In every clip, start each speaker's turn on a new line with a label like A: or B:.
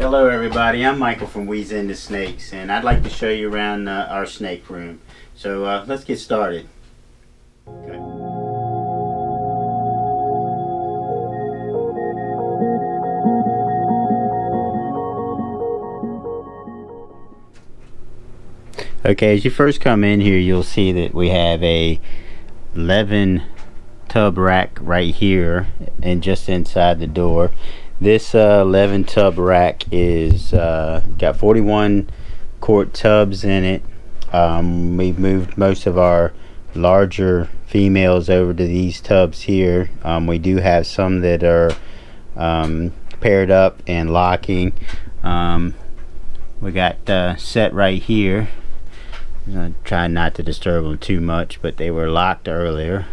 A: Hello everybody, I'm Michael from We's Into Snakes, and I'd like to show you around our snake room. So let's get started. Okay. Okay, as you first come in here, you'll see that we have a 11 tub rack right here and just inside the door. This 11 tub rack is got 41 quart tubs in it. We've moved most of our larger females over to these tubs here. We do have some that are paired up and locking. We got set right here. I'm gonna try not to disturb them too much, but they were locked earlier.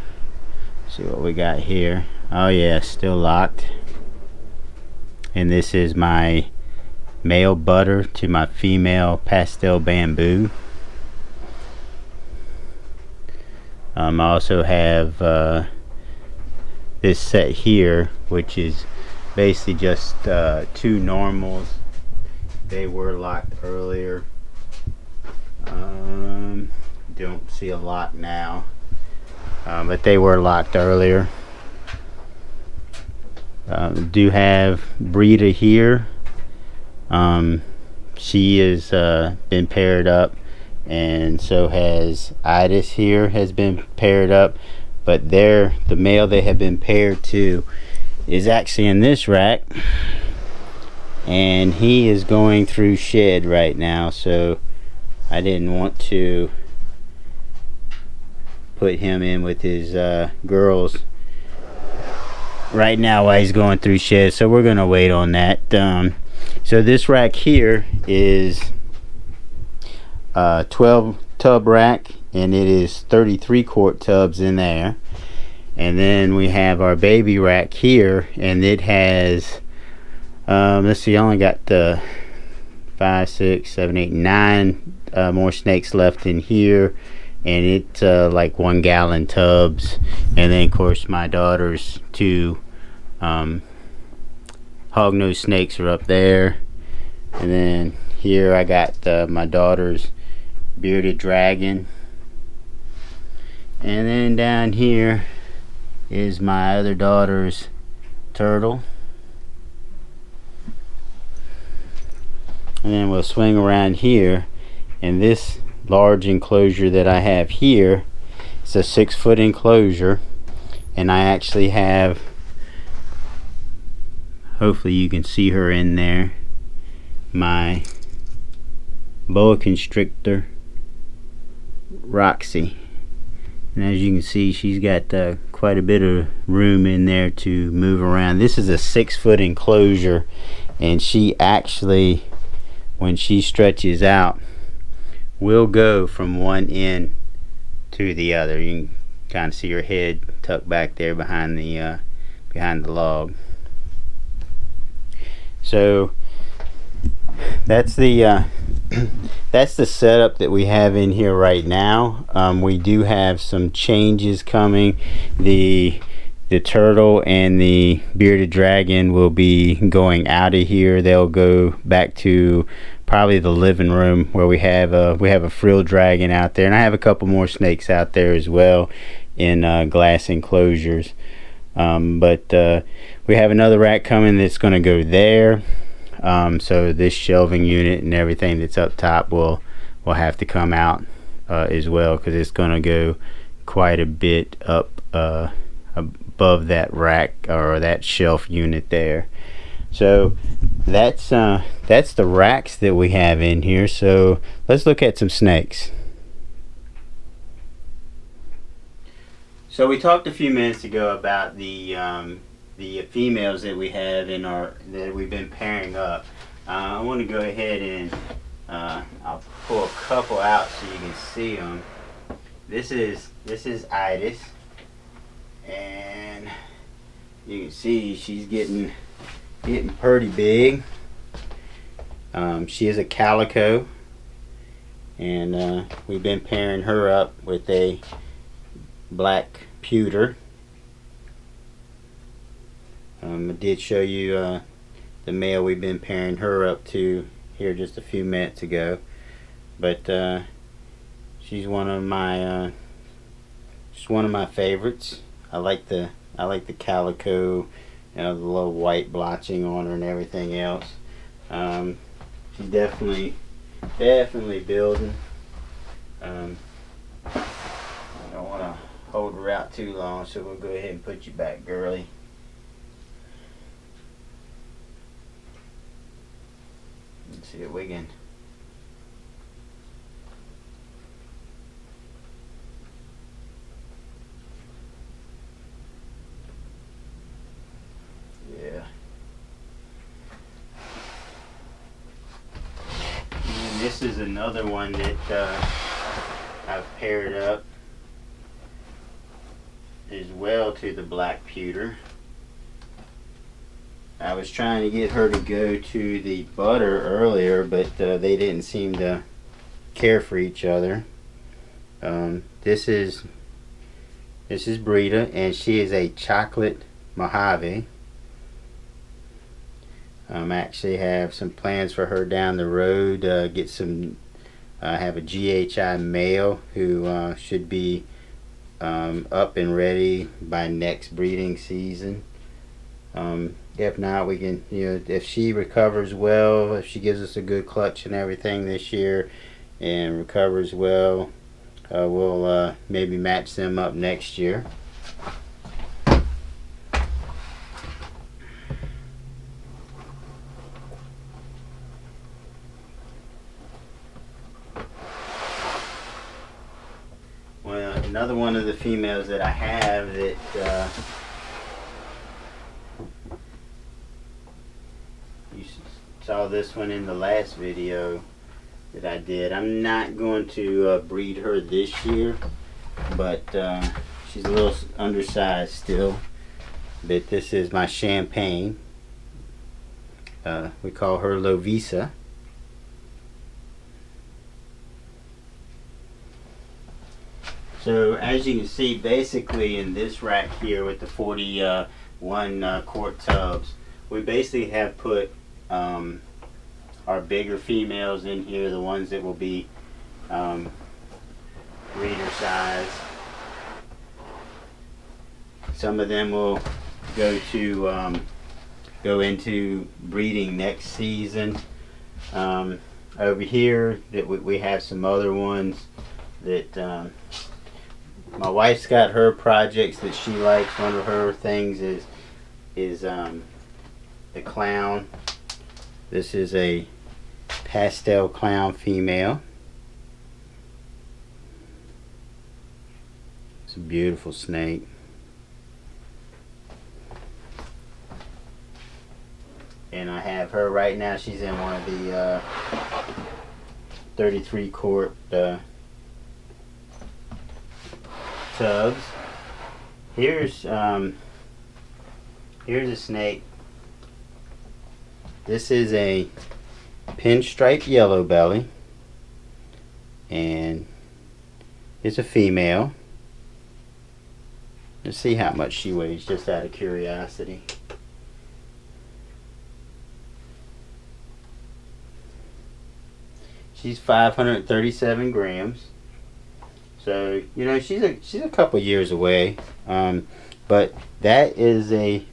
A: See what we got here. Oh yeah, still locked. And this is my male butter to my female pastel bamboo. I also have this set here, which is basically just two normals. They were locked earlier. Don't see a lock now, but they were locked earlier. Do have Brita here. She has been paired up, and so has Itis here has been paired up, but the male they have been paired to is actually in this rack, and he is going through shed right now, so I didn't want to put him in with his girls right now while he's going through shed, so we're gonna wait on that. So this rack here is 12 tub rack, and it is 33 quart tubs in there. And then we have our baby rack here, and it has let's see, I only got 5, 6, 7, 8, 9 more snakes left in here, and it's like 1 gallon tubs. And then of course my daughter's two hognose snakes are up there, and then here I got my daughter's bearded dragon, and then down here is my other daughter's turtle. And then we'll swing around here, and this large enclosure that I have here, it's a 6-foot enclosure, and I actually have, hopefully you can see her in there, my boa constrictor Roxy. And as you can see, she's got quite a bit of room in there to move around. This is a 6-foot enclosure, and she actually, when she stretches out, will go from one end to the other. You can kind of see her head tucked back there behind the log. So that's the that's the setup that we have in here right now. We do have some changes coming. The turtle and the bearded dragon will be going out of here. They'll go back to probably the living room, where we have a frill dragon out there, and I have a couple more snakes out there as well in glass enclosures. But we have another rack coming that's going to go there. So this shelving unit and everything that's up top will have to come out as well, because it's going to go quite a bit up above that rack or that shelf unit there. So that's the racks that we have in here. So let's look at some snakes. So we talked a few minutes ago about the females that we have that we've been pairing up. I want to go ahead and I'll pull a couple out so you can see them. This is Itis, and you can see she's getting pretty big. She is a calico, and we've been pairing her up with a black pewter. I did show you the male we've been pairing her up to here just a few minutes ago. But she's one of my favorites. I like the calico, the little white blotching on her and everything else. She's definitely building. I don't want to hold her out too long, so we'll go ahead and put you back, girly. Let's see if we can. Yeah. And this is another one that I've paired up as well to the black pewter. I was trying to get her to go to the butter earlier, but they didn't seem to care for each other. This is Brita, and she is a chocolate Mojave. Actually have some plans for her down the road. Get some. Have a GHI male who should be up and ready by next breeding season. If not, we can, if she recovers well, if she gives us a good clutch and everything this year and recovers well, we'll maybe match them up next year. Well, another one of the females that I have that you saw this one in the last video that I did. I'm not going to breed her this year, but she's a little undersized still. But this is my Champagne. We call her Lovisa. So as you can see, basically in this rack here with the 41 quart tubs, we basically have put our bigger females in here, the ones that will be breeder size. Some of them will go into breeding next season. Over here, that we have some other ones that my wife's got her projects that she likes. One of her things is the clown. This is a pastel clown female. It's a beautiful snake. And I have her right now. She's in one of the 33 quart tubs. Here's a snake. This is a pinstripe yellow belly, and it's a female. Let's see how much she weighs, just out of curiosity. She's 537 grams. So, she's a couple years away. But that is a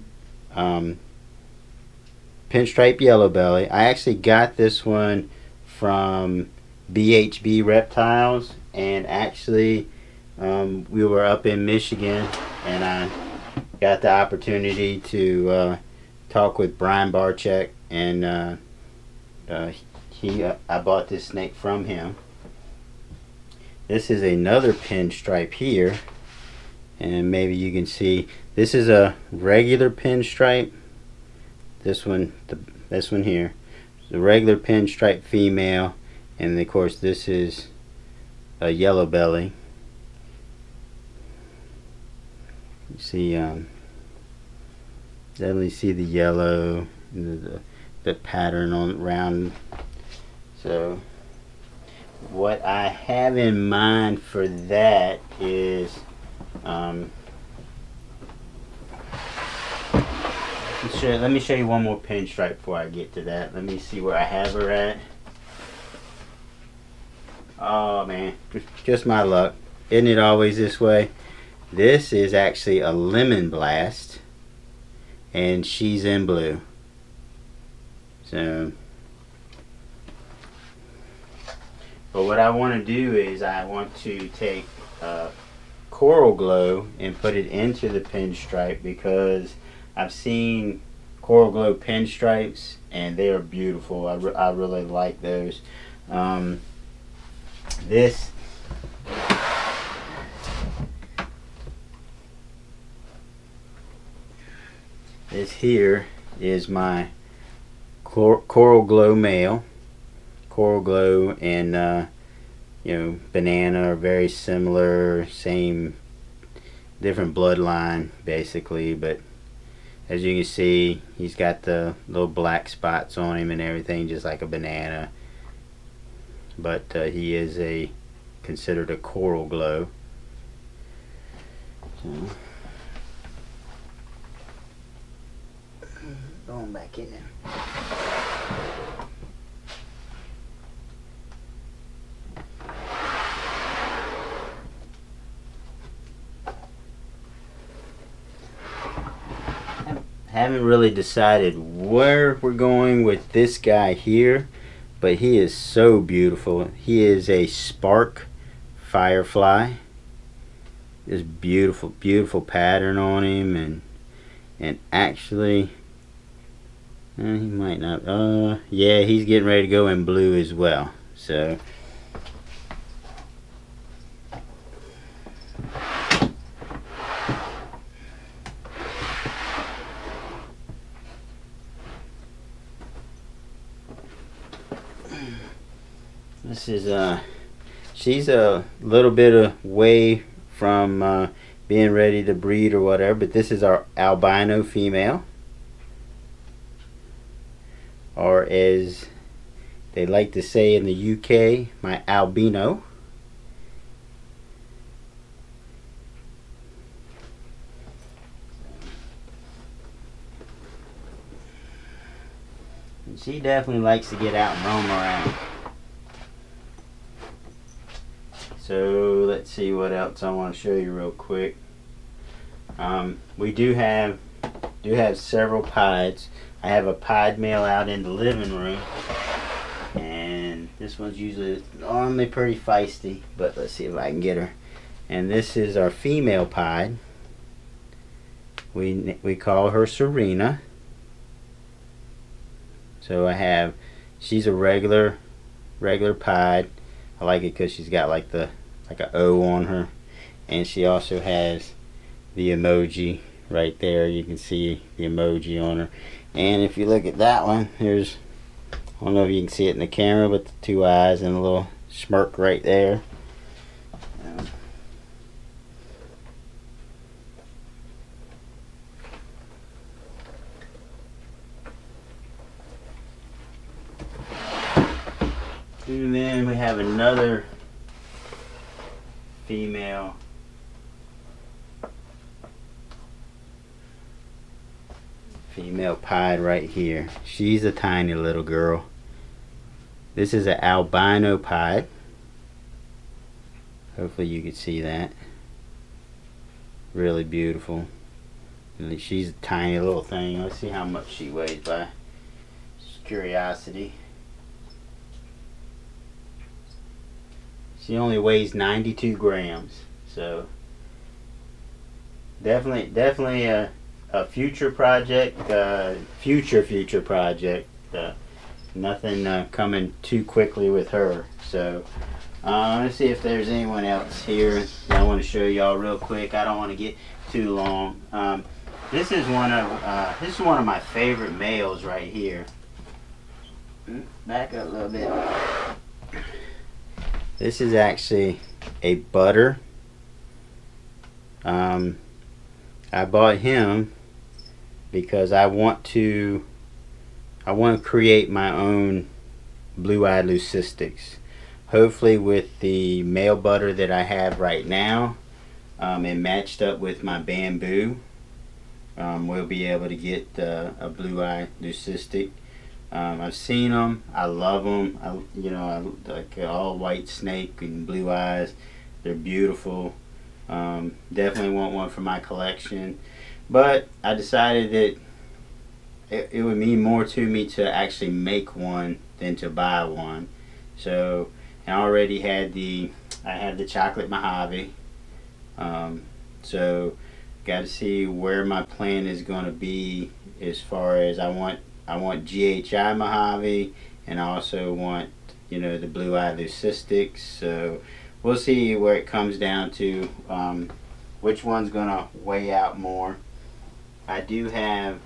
A: pinstripe yellow belly. I actually got this one from BHB Reptiles, and actually we were up in Michigan, and I got the opportunity to talk with Brian Barczyk, and I bought this snake from him. This is another pinstripe here, and maybe you can see this is a regular pinstripe. This one here, the regular pinstripe female, and of course this is a yellow belly. You see, definitely see the yellow, the pattern on around. So what I have in mind for that is Let me show you one more pinstripe before I get to that. Let me see where I have her at. Oh man, just my luck. Isn't it always this way? This is actually a Lemon Blast, and she's in blue. So, but what I want to do is I want to take Coral Glow and put it into the pinstripe, because I've seen Coral Glow pinstripes and they are beautiful. I really like those. This here is my Coral Glow male. Coral Glow and Banana are very similar, same, different bloodline basically, but as you can see, he's got the little black spots on him and everything, just like a Banana, but he is considered a Coral Glow. So, going back in there. Haven't really decided where we're going with this guy here, but he is so beautiful. He is a Spark Firefly. This beautiful pattern on him, and actually he might not, yeah, he's getting ready to go in blue as well. So this is she's a little bit away from being ready to breed or whatever, but this is our albino female, or as they like to say in the UK, my albino. And she definitely likes to get out and roam around. So let's see what else I want to show you real quick. We do have several pieds. I have a pied male out in the living room, and this one's normally pretty feisty, but let's see if I can get her. And this is our female pied. We call her Serena. So she's a regular pied. I like it because she's got like an O on her, and she also has the emoji right there. You can see the emoji on her. And if you look at that one, I don't know if you can see it in the camera, but the two eyes and a little smirk right there. And then we have another female pied right here. She's a tiny little girl. This is an albino pied. Hopefully you can see that. Really beautiful. And she's a tiny little thing. Let's see how much she weighs by curiosity. She only weighs 92 grams, so definitely a future project, future project. Nothing coming too quickly with her. So let's see if there's anyone else here that I want to show y'all real quick. I don't want to get too long. This is one of my favorite males right here. Back up a little bit. This is actually a Butter. I bought him because I want to create my own blue-eyed leucistics. Hopefully with the male Butter that I have right now, and matched up with my Bamboo, we'll be able to get a blue-eye leucistic. I've seen them. I love them. I like an all-white snake and blue eyes. They're beautiful. Definitely want one for my collection. But I decided that it would mean more to me to actually make one than to buy one. So I already had I had the chocolate Mojave. So got to see where my plan is going to be as far as I want GHI Mojave, and I also want the blue eye leucistics. So we'll see where it comes down to, which one's going to weigh out more. I do have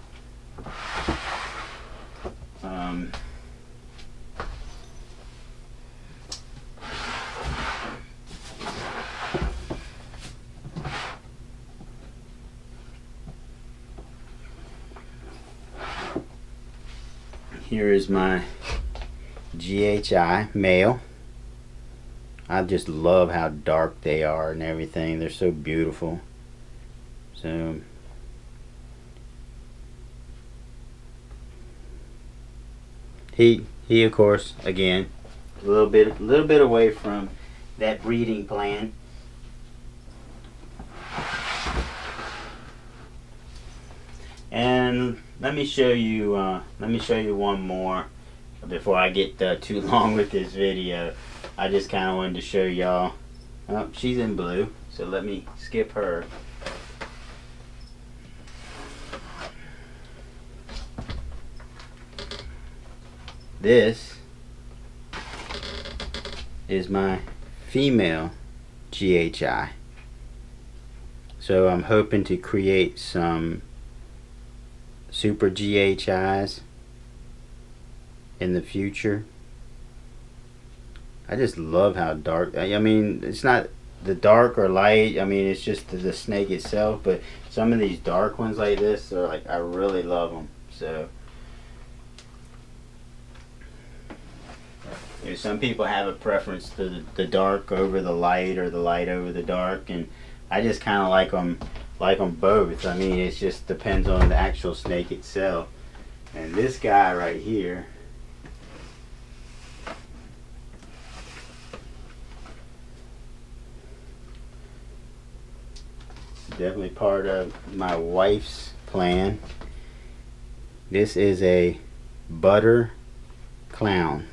A: here is my GHI male. I just love how dark they are and everything. They're so beautiful. So he of course, again, a little bit away from that breeding plan. And let me show you one more before I get too long with this video. I just kind of wanted to show y'all. Oh, she's in blue, so let me skip her. This is my female GHI. So I'm hoping to create some super GHIs in the future. I just love how dark, I mean, it's not the dark or light, I mean, it's just the snake itself, but some of these dark ones like this are like, I really love them. So some people have a preference to the dark over the light or the light over the dark, and I just kind of like them both. I mean, it just depends on the actual snake itself. And this guy right here, definitely part of my wife's plan. This is a butter clown.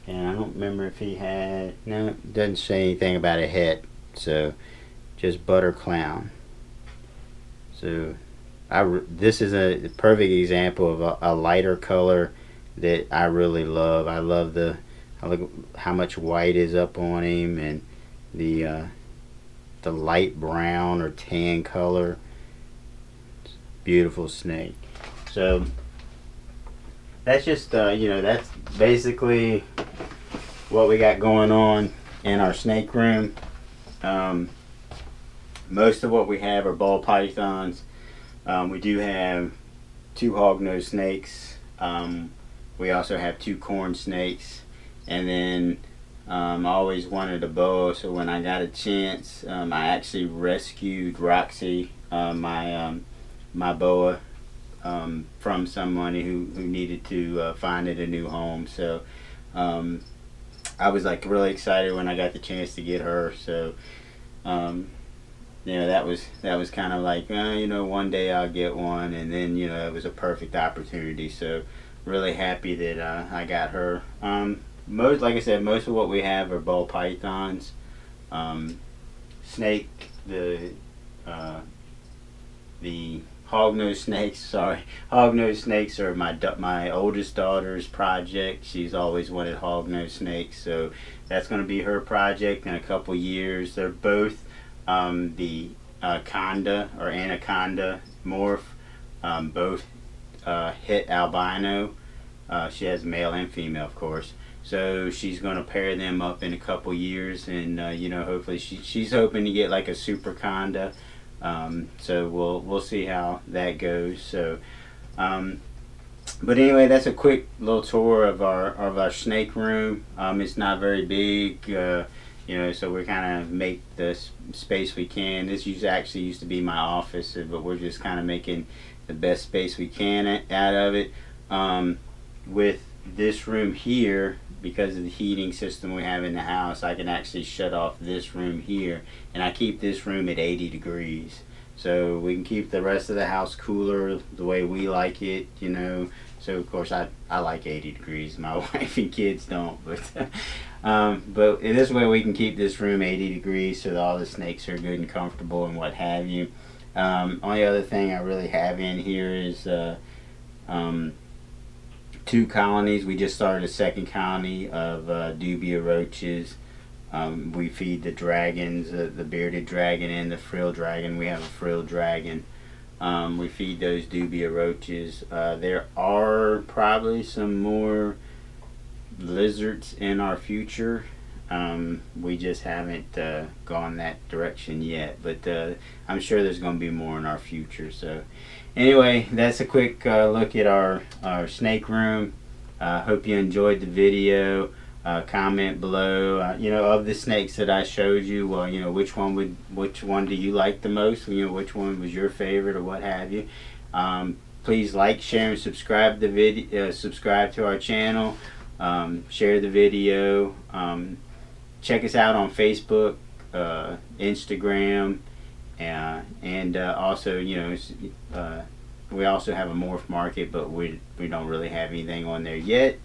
A: And I don't remember if he had, no, it doesn't say anything about a head. So just butter clown. So this is a perfect example of a lighter color that I really love. I love I look how much white is up on him, and the light brown or tan color. Beautiful snake. So that's just that's basically what we got going on in our snake room. Most of what we have are ball pythons. We do have 2 hognose snakes. We also have 2 corn snakes, and then I always wanted a boa, so when I got a chance, I actually rescued Roxy, my boa, from someone who needed to find it a new home. So I was like really excited when I got the chance to get her. So that was kind of like one day I'll get one, and then it was a perfect opportunity. So really happy that I got her. Like I said, most of what we have are ball pythons. Snake, the hognose snakes. Hognose snakes are my oldest daughter's project. She's always wanted hognose snakes, so that's going to be her project in a couple years. They're both the Conda or Anaconda morph, both het albino. She has male and female, of course. So she's going to pair them up in a couple years, and hopefully she's hoping to get like a super Conda. So we'll see how that goes. So but anyway, that's a quick little tour of our snake room. It's not very big. you know, so we're kind of make the space we can. This actually used to be my office, but we're just kind of making the best space we can out of it. With this room here, because of the heating system we have in the house, I can actually shut off this room here, and I keep this room at 80 degrees. So we can keep the rest of the house cooler the way we like it, you know. So of course I like 80 degrees. My wife and kids don't, but in this way we can keep this room 80 degrees so that all the snakes are good and comfortable and what have you. Only other thing I really have in here is 2 colonies. We just started a second colony of dubia roaches. We feed the dragons, the bearded dragon and the frilled dragon. We have a frilled dragon. We feed those dubia roaches. There are probably some more lizards in our future. We just haven't gone that direction yet, but I'm sure there's going to be more in our future. So anyway, that's a quick look at our snake room. Hope you enjoyed the video. Comment below, you know, of the snakes that I showed you. Well, you know, which one do you like the most? You know, which one was your favorite or what have you. Please like, share, and subscribe the video. Subscribe to our channel. Share the video. Check us out on Facebook, Instagram, and also, you know, we also have a morph market, but we don't really have anything on there yet.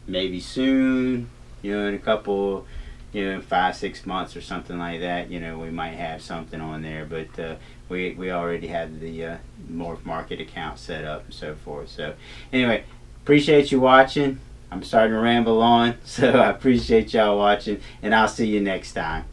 A: Maybe soon, you know, in a couple, you know, 5-6 months or something like that, you know, we might have something on there, but we already have the morph market account set up and so forth. So anyway, appreciate you watching. I'm starting to ramble on, so I appreciate y'all watching, and I'll see you next time.